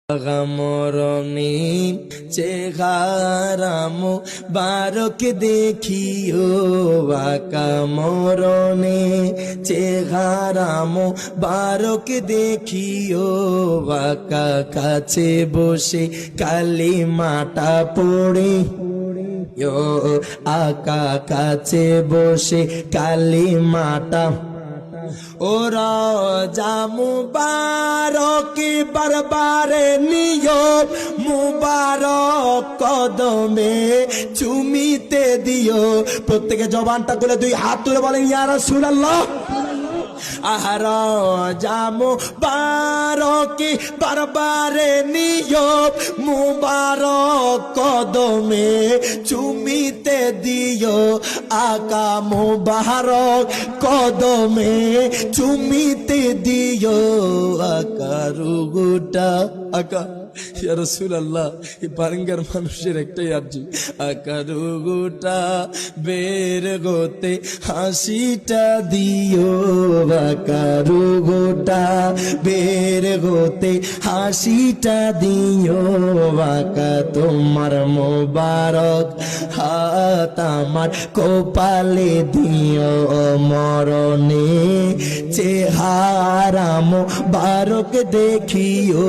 মরণে চেহারাম বারক দেখিও আকা মরণে চেহারাম বারক দেখিও আকা কাছে বসে কালিমাটা পড়ে আকা কাছে বসে কালিমাটা ওরা যা মুবারক বারবারে নিও মুবারক কদমে চুমিতে দিও। প্রত্যেকে জবানটা খুলে দুই হাত তুলে বলেন ইয়া রাসূলুল্লাহ। আহারা জামু বারকি বারবারে নিও মুবারক কদমে চুমিতে দিও আকা মুবারক কদমে চুমিতে দিও আকা রুগুটা আকা ইয়া রাসূলুল্লাহ। এই বাঙ্গার মানুষের একটাই আরজি আকা রুগুটা বের গোতে হাসিটা দিও আকা রুগুটা বের গোতে হাসিটা দিও আকা তোমার মোবারক হাত আমার কপালে দিও মরণে চেহারা মোবারক দেখিও।